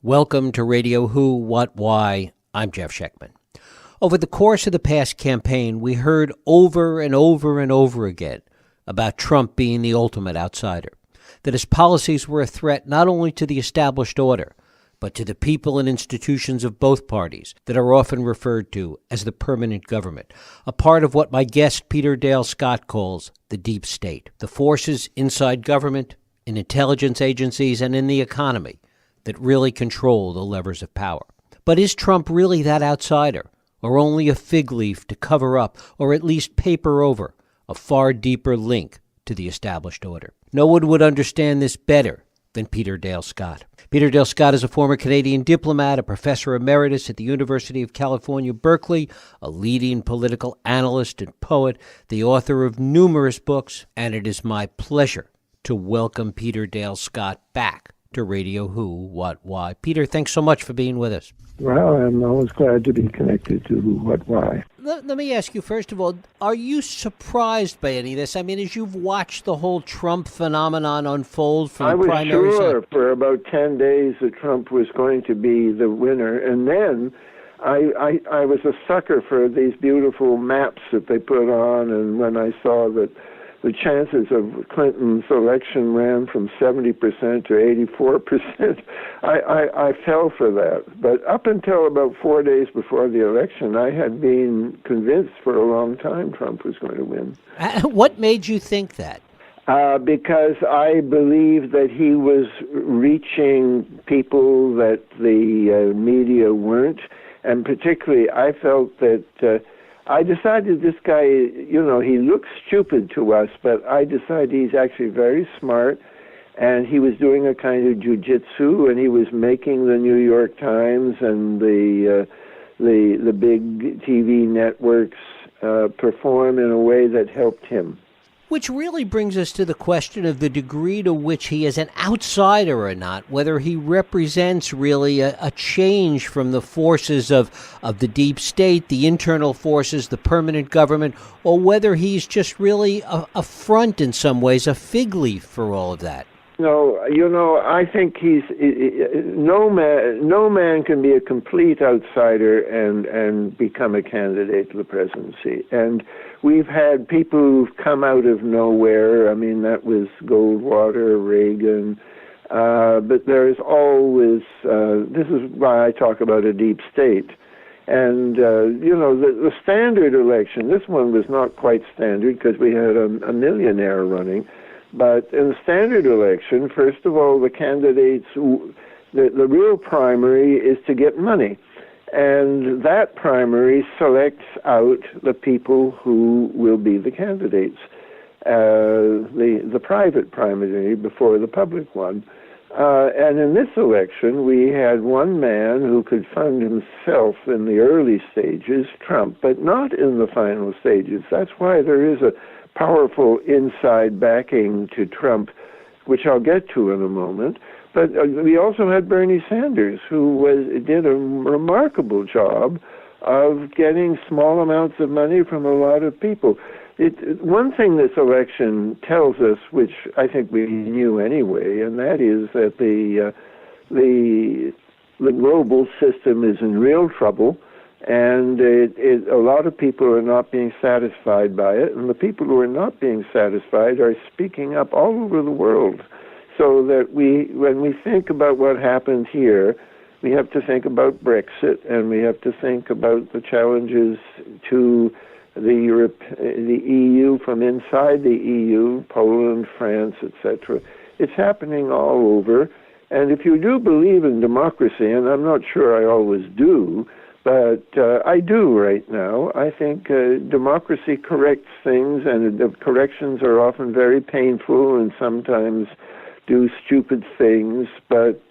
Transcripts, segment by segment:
Welcome to Radio Who, What, Why. I'm Jeff Schechtman. Over the course of the past campaign, we heard over and over and over again about Trump being the ultimate outsider, that his policies were a threat not only to the established order, but to the people and institutions of both parties that are often referred to as the permanent government, a part of what my guest Peter Dale Scott calls the deep state, the forces inside government, in intelligence agencies, and in the economy that really control the levers of power. But is Trump really that outsider, or only a fig leaf to cover up, or at least paper over, a far deeper link to the established order? No one would understand this better than Peter Dale Scott. Peter Dale Scott is a former Canadian diplomat, a professor emeritus at the University of California, Berkeley, a leading political analyst and poet, the author of numerous books, and it is my pleasure to welcome Peter Dale Scott back to Radio Who, What, Why. Peter, thanks so much for being with us. Well, I'm always glad to be connected to Who, What, Why. Let me ask you, first of all, are you surprised by any of this? I mean, as you've watched the whole Trump phenomenon unfold from the primaries... I was sure for about 10 days that Trump was going to be the winner, and then I was a sucker for these beautiful maps that they put on, and when I saw that the chances of Clinton's election ran from 70% to 84%. I fell for that. But up until about 4 days before the election, I had been convinced for a long time Trump was going to win. What made you think that? Because I believed that he was reaching people that the media weren't, and particularly I felt that I decided this guy, he looks stupid to us, but I decided he's actually very smart, and he was doing a kind of jujitsu, and he was making the New York Times and the big TV networks perform in a way that helped him. Which really brings us to the question of the degree to which he is an outsider or not, whether he represents really a change from the forces of the deep state, the internal forces, the permanent government, or whether he's just really a front in some ways, a fig leaf for all of that. No, I think he's no man can be a complete outsider and become a candidate to the presidency. And we've had people who've come out of nowhere. I mean, that was Goldwater, Reagan. But there's always, this is why I talk about a deep state. And, the standard election, this one was not quite standard because we had a millionaire running. But in the standard election, first of all, the candidates, the real primary is to get money. And that primary selects out the people who will be the candidates, the private primary before the public one. And in this election, we had one man who could fund himself in the early stages, Trump, but not in the final stages. That's why there is a powerful inside backing to Trump, which I'll get to in a moment. But we also had Bernie Sanders, who did a remarkable job of getting small amounts of money from a lot of people. One thing this election tells us, which I think we knew anyway, and that is that the global system is in real trouble. And a lot of people are not being satisfied by it, and the people who are not being satisfied are speaking up all over the world. So that when we think about what happened here, we have to think about Brexit, and we have to think about the challenges to the EU from inside the EU, Poland, France, etc. It's happening all over. And if you do believe in democracy, and I'm not sure I always do, but I do right now. I think democracy corrects things, and the corrections are often very painful and sometimes do stupid things. But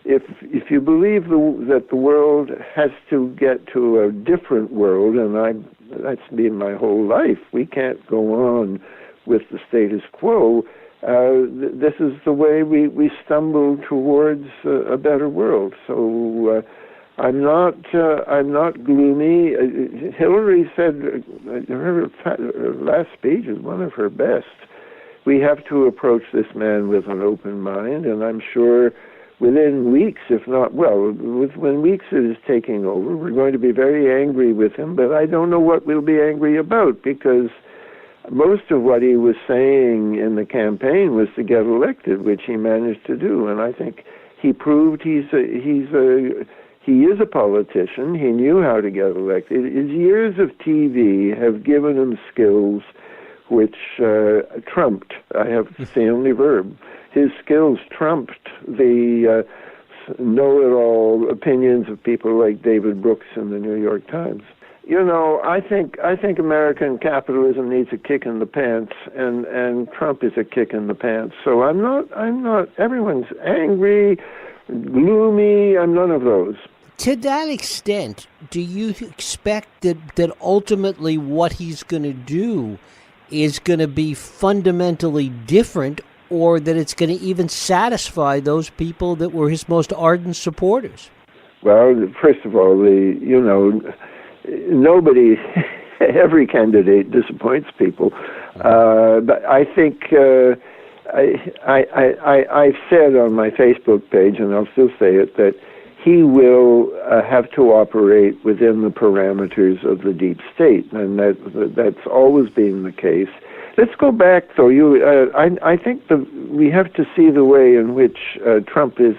if you believe that the world has to get to a different world, and that's been my whole life, we can't go on with the status quo. This is the way we stumble towards a better world. So. I'm not gloomy. Hillary said her last speech is one of her best. We have to approach this man with an open mind, and I'm sure within weeks, if not, well, when Weeks is taking over, we're going to be very angry with him, but I don't know what we'll be angry about, because most of what he was saying in the campaign was to get elected, which he managed to do, and I think he proved he is a politician. He knew how to get elected. His years of TV have given him skills which trumped, it's the only verb, his skills trumped the know-it-all opinions of people like David Brooks in the New York Times. You know, I think American capitalism needs a kick in the pants, and Trump is a kick in the pants. So I'm not, everyone's angry, gloomy, I'm none of those. To that extent, do you expect that ultimately what he's going to do is going to be fundamentally different, or that it's going to even satisfy those people that were his most ardent supporters? Well, first of all, nobody, every candidate disappoints people. But I think I've said on my Facebook page, and I'll still say it, that he will have to operate within the parameters of the deep state, and that's always been the case. Let's go back, though. I think we have to see the way in which Trump is.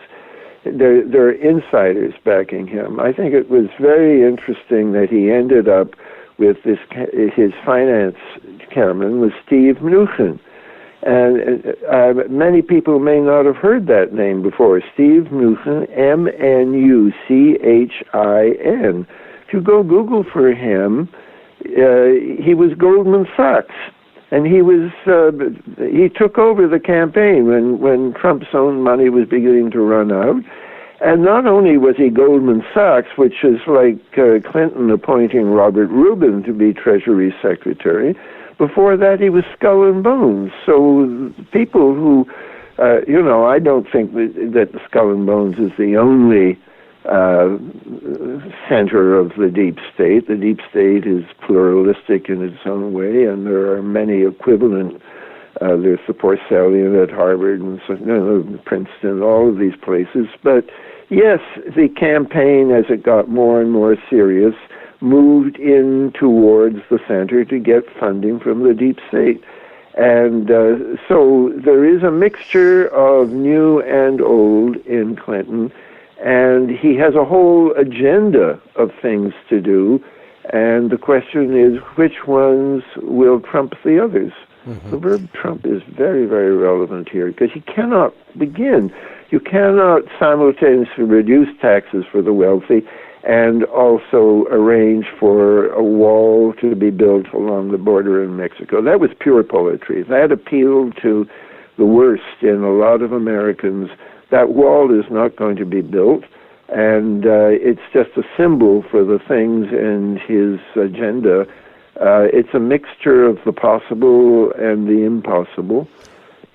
There are insiders backing him. I think it was very interesting that he ended up with his finance chairman was Steve Mnuchin. And many people may not have heard that name before. Steve Mnuchin, Mnuchin. If you go Google for him, he was Goldman Sachs. And he took over the campaign when Trump's own money was beginning to run out. And not only was he Goldman Sachs, which is like Clinton appointing Robert Rubin to be Treasury Secretary, before that he was Skull and Bones. So people who, I don't think that Skull and Bones is the only center of the deep state. The deep state is pluralistic in its own way, and there are many equivalent. There's the Porcellian at Harvard and Princeton, all of these places. But yes, the campaign, as it got more and more serious, moved in towards the center to get funding from the deep state. And so there is a mixture of new and old in Clinton, and he has a whole agenda of things to do, and the question is, which ones will trump the others? Mm-hmm. The verb trump is very, very relevant here, because you cannot simultaneously reduce taxes for the wealthy and also arrange for a wall to be built along the border in Mexico. That was pure poetry. That appealed to the worst in a lot of Americans. That wall is not going to be built, and it's just a symbol for the things in his agenda. It's a mixture of the possible and the impossible.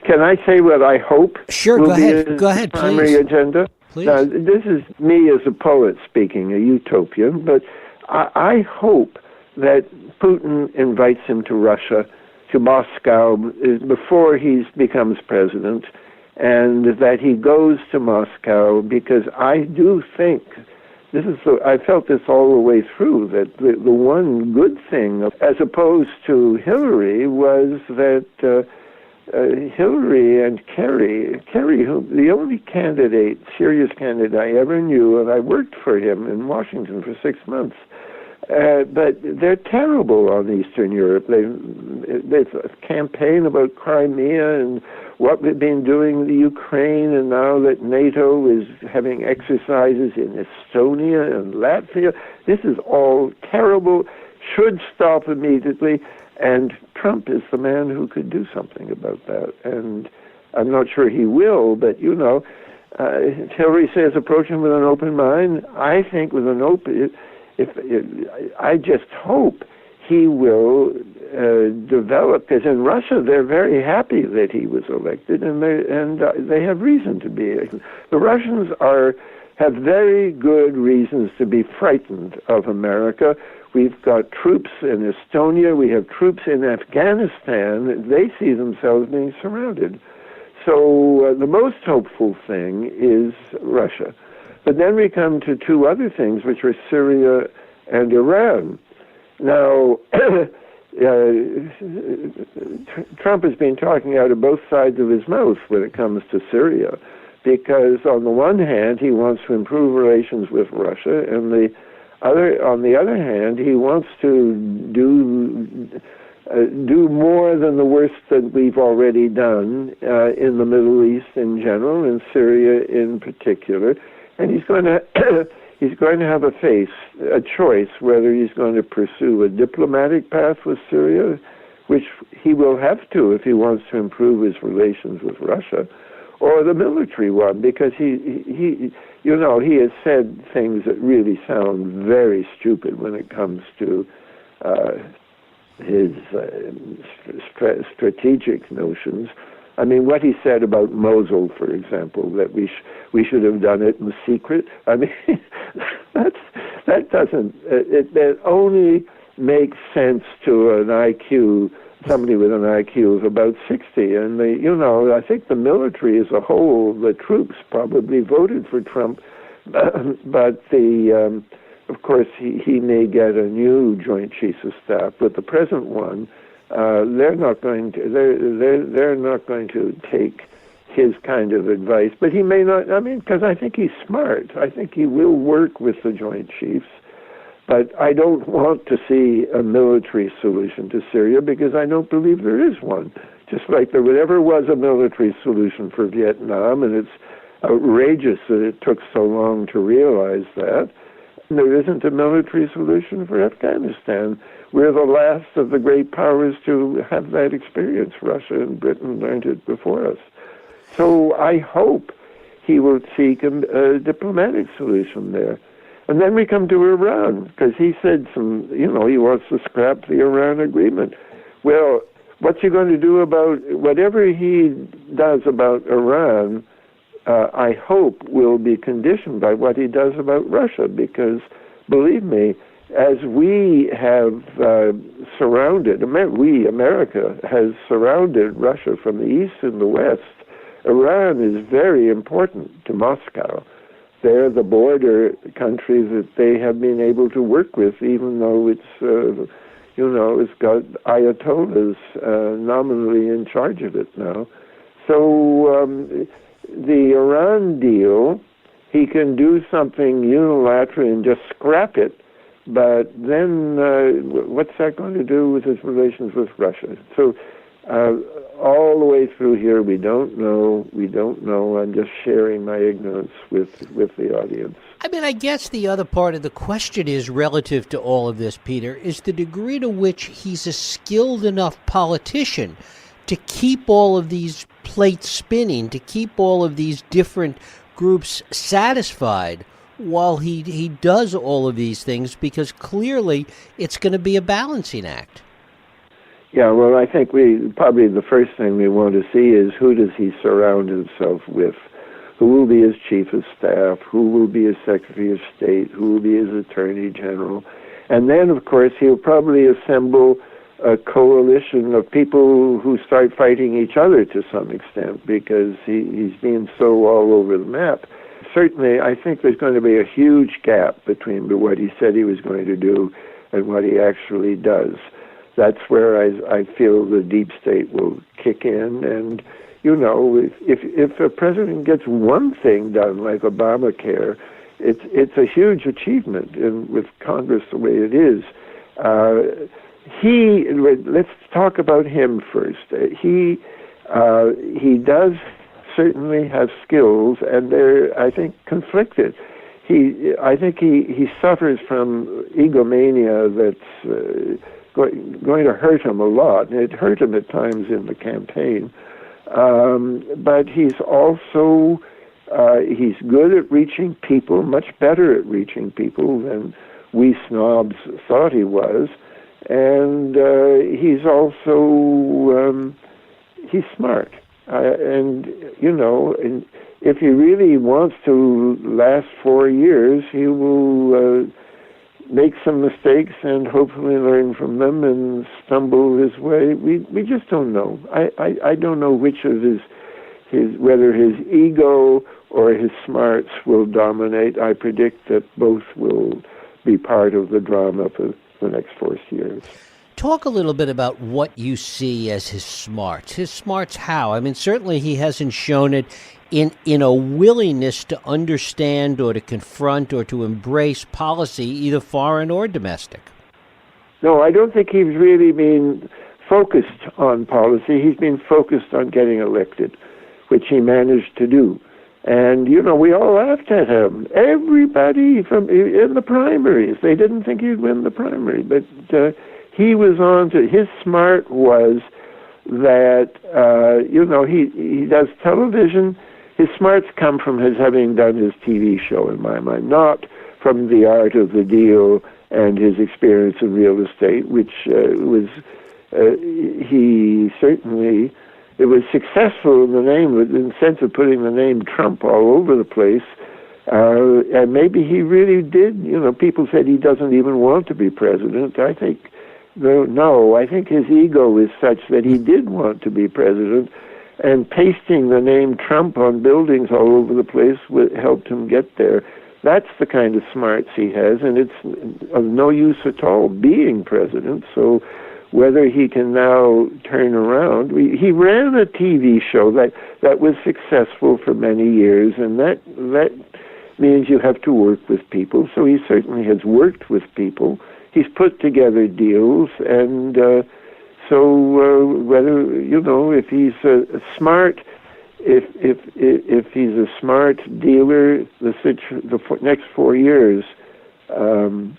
Can I say what I hope will be his primary agenda? Please. Now, this is me as a poet speaking, a utopian, but I hope that Putin invites him to Russia, to Moscow, before he becomes president, and that he goes to Moscow, because I do think, I felt this all the way through, that the one good thing, as opposed to Hillary, was that Hillary and Kerry, the only serious candidate I ever knew, and I worked for him in Washington for 6 months, but they're terrible on Eastern Europe. They've campaigned about Crimea and what we've been doing in the Ukraine, and now that NATO is having exercises in Estonia and Latvia. This is all terrible, should stop immediately, and Trump is the man who could do something about that. And I'm not sure he will, but Hillary says approach him with an open mind. I think with an open, I just hope he will develop, because in Russia they're very happy that he was elected, and they have reason to be. The Russians have very good reasons to be frightened of America. We've got troops in Estonia. We have troops in Afghanistan. They see themselves being surrounded. So the most hopeful thing is Russia. But then we come to two other things, which are Syria and Iran. Now, Trump has been talking out of both sides of his mouth when it comes to Syria, because on the one hand, he wants to improve relations with Russia, and on the other hand, he wants to do more than the worst that we've already done in the Middle East in general, and Syria in particular. And he's going to have a choice whether he's going to pursue a diplomatic path with Syria, which he will have to if he wants to improve his relations with Russia, or the military one, because he has said things that really sound very stupid when it comes to his strategic notions. I mean, what he said about Mosul, for example, that we should have done it in secret. I mean, that doesn't. It only makes sense to an IQ, somebody with an IQ of about 60. And I think the military as a whole, the troops probably voted for Trump, but of course, he may get a new Joint Chiefs of Staff, but the present one, they're not going to take his kind of advice. But he may not. I mean, because I think he's smart. I think he will work with the Joint Chiefs. But I don't want to see a military solution to Syria, because I don't believe there is one. Just like there never was a military solution for Vietnam, and it's outrageous that it took so long to realize that. There isn't a military solution for Afghanistan. We're the last of the great powers to have that experience. Russia and Britain learned it before us. So I hope he will seek a diplomatic solution there. And then we come to Iran, because he said he wants to scrap the Iran agreement. Well, what's he going to do about whatever he does about Iran? I hope will be conditioned by what he does about Russia, because, believe me, as we have America has surrounded Russia from the east and the west, Iran is very important to Moscow. They're the border country that they have been able to work with, even though it's got ayatollahs nominally in charge of it now. So the Iran deal, he can do something unilaterally and just scrap it, but then what's that going to do with his relations with Russia? So all the way through here, we don't know. I'm just sharing my ignorance with the audience. I mean, I guess the other part of the question is, relative to all of this, Peter, is the degree to which he's a skilled enough politician to keep all of these plates spinning, to keep all of these different groups satisfied while he does all of these things, because clearly it's going to be a balancing act. Yeah, well, I think probably the first thing we want to see is, who does he surround himself with? Who will be his chief of staff? Who will be his secretary of state? Who will be his attorney general? And then, of course, he'll probably assemble a coalition of people who start fighting each other to some extent, because he's been so all over the map. Certainly, I think there's going to be a huge gap between what he said he was going to do and what he actually does. That's where I feel the deep state will kick in. And, if a president gets one thing done, like Obamacare, it's a huge achievement. And with Congress the way it is, let's talk about him first. He does certainly have skills, and they're, I think, conflicted. I think he suffers from egomania that's going to hurt him a lot. And it hurt him at times in the campaign. But he's also, he's good at reaching people, much better at reaching people than we snobs thought he was. And he's also, he's smart. And if he really wants to last 4 years, he will make some mistakes and hopefully learn from them and stumble his way. We just don't know. I don't know which of his whether his ego or his smarts will dominate. I predict that both will be part of the drama for the next 4 years. Talk a little bit about what you see as his smarts. His smarts how? I mean, certainly he hasn't shown it in a willingness to understand or to confront or to embrace policy, either foreign or domestic. No, I don't think he's really been focused on policy. He's been focused on getting elected, which he managed to do. And, we all laughed at him. Everybody in the primaries, they didn't think he'd win the primary. But he was on to, his smart was that, he does television. His smarts come from his having done his TV show, in my mind, not from the art of the deal and his experience in real estate, which he certainly, it was successful in the sense of putting the name Trump all over the place. And maybe he really did, people said he doesn't even want to be president. I think, no, I think his ego is such that he did want to be president. And pasting the name Trump on buildings all over the place helped him get there. That's the kind of smarts he has, and it's of no use at all being president. So whether he can now turn around, he ran a TV show that was successful for many years, and that means you have to work with people. So he certainly has worked with people. He's put together deals, and so whether if he's a smart, if he's a smart dealer, the next 4 years, I'm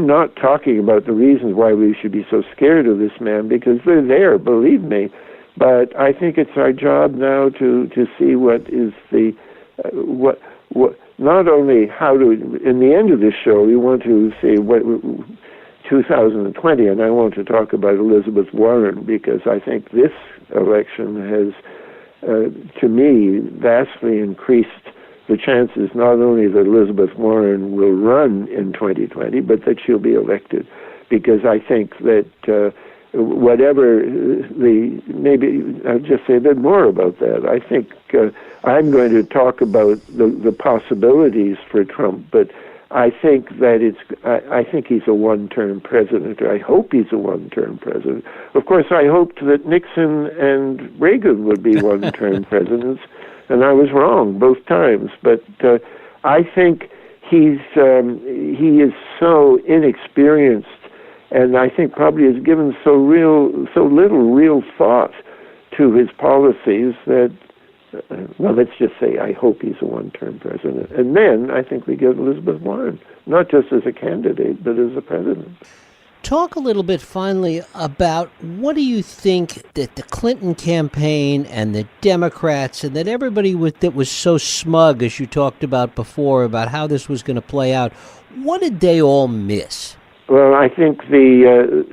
not talking about the reasons why we should be so scared of this man, because they're there, believe me. But I think it's our job now to see what is the what not only how to, in the end of this show, we want to see what 2020, and I want to talk about Elizabeth Warren, because I think this election has, to me, vastly increased the chances not only that Elizabeth Warren will run in 2020, but that she'll be elected. Because I think that whatever maybe I'll just say a bit more about that. I think I'm going to talk about the possibilities for Trump, but I think that I think he's a one-term president, or I hope he's a one-term president. Of course, I hoped that Nixon and Reagan would be one-term presidents, and I was wrong both times. But I think he is so inexperienced, and I think probably has given so little real thought to his policies that. Well, let's just say I hope he's a one-term president. And then I think we get Elizabeth Warren, not just as a candidate, but as a president. Talk a little bit finally about what do you think that the Clinton campaign and the Democrats and that everybody that was so smug, as you talked about before, about how this was going to play out, what did they all miss? Well, I think there's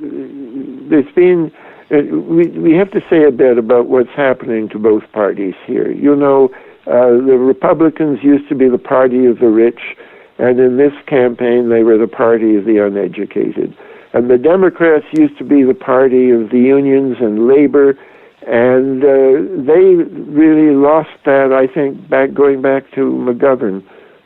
been... We have to say a bit about what's happening to both parties here. The Republicans used to be the party of the rich, and in this campaign they were the party of the uneducated. And the Democrats used to be the party of the unions and labor, and they really lost that, I think, going back to McGovern.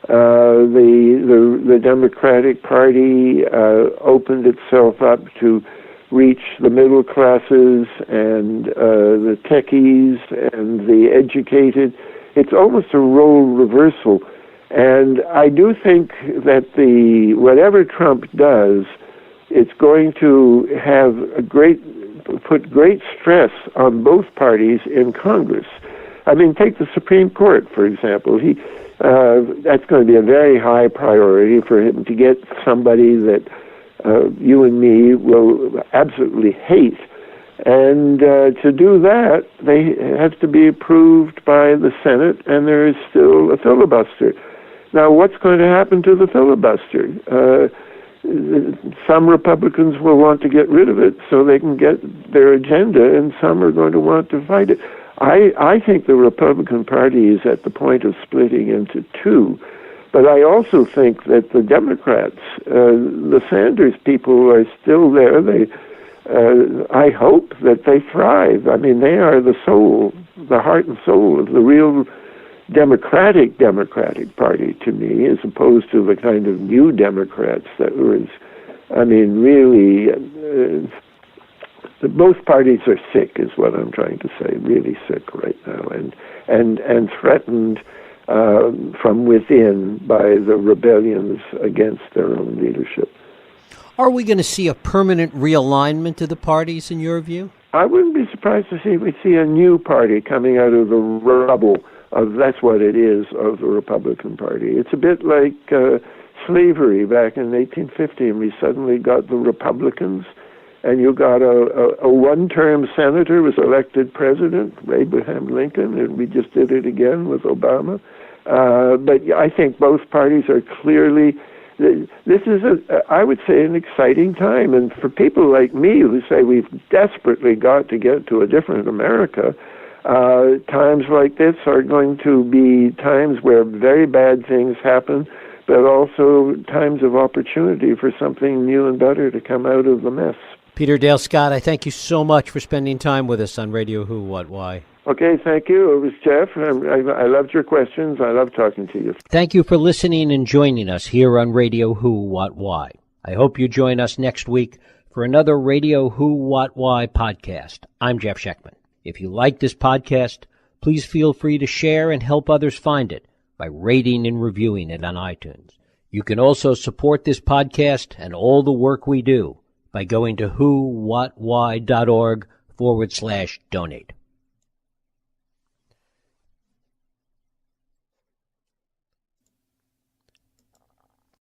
The Democratic Party opened itself up to reach the middle classes and the techies and the educated. It's almost a role reversal. And I do think that whatever Trump does, it's going to have put great stress on both parties in Congress. I mean, take the Supreme Court, for example. That's going to be a very high priority for him to get somebody that you and me will absolutely hate. And to do that, they have to be approved by the Senate, and there is still a filibuster. Now, what's going to happen to the filibuster? Some Republicans will want to get rid of it so they can get their agenda, and some are going to want to fight it. I think the Republican Party is at the point of splitting into two. But I also think that the Democrats, the Sanders people, are still there. I hope that they thrive. I mean, they are the soul the heart and soul of the real Democratic Party to me, as opposed to the kind of new Democrats that was, I mean, really, both parties are sick, is what I'm trying to say, really sick right now, and threatened from within by the rebellions against their own leadership. Are we going to see a permanent realignment of the parties, in your view? I wouldn't be surprised to see we see a new party coming out of the rubble of, that's what it is, of the Republican Party. It's a bit like slavery back in 1850, and we suddenly got the Republicans, and you got a one-term senator was elected president, Abraham Lincoln, and we just did it again with Obama. But I think both parties are clearly, this is, I would say, an exciting time. And for people like me who say we've desperately got to get to a different America, times like this are going to be times where very bad things happen, but also times of opportunity for something new and better to come out of the mess. Peter Dale Scott, I thank you so much for spending time with us on Radio Who, What, Why. Okay, thank you. It was Jeff. I loved your questions. I love talking to you. Thank you for listening and joining us here on Radio Who, What, Why. I hope you join us next week for another Radio Who, What, Why podcast. I'm Jeff Sheckman. If you like this podcast, please feel free to share and help others find it by rating and reviewing it on iTunes. You can also support this podcast and all the work we do by going to whowhatwhy.org/donate.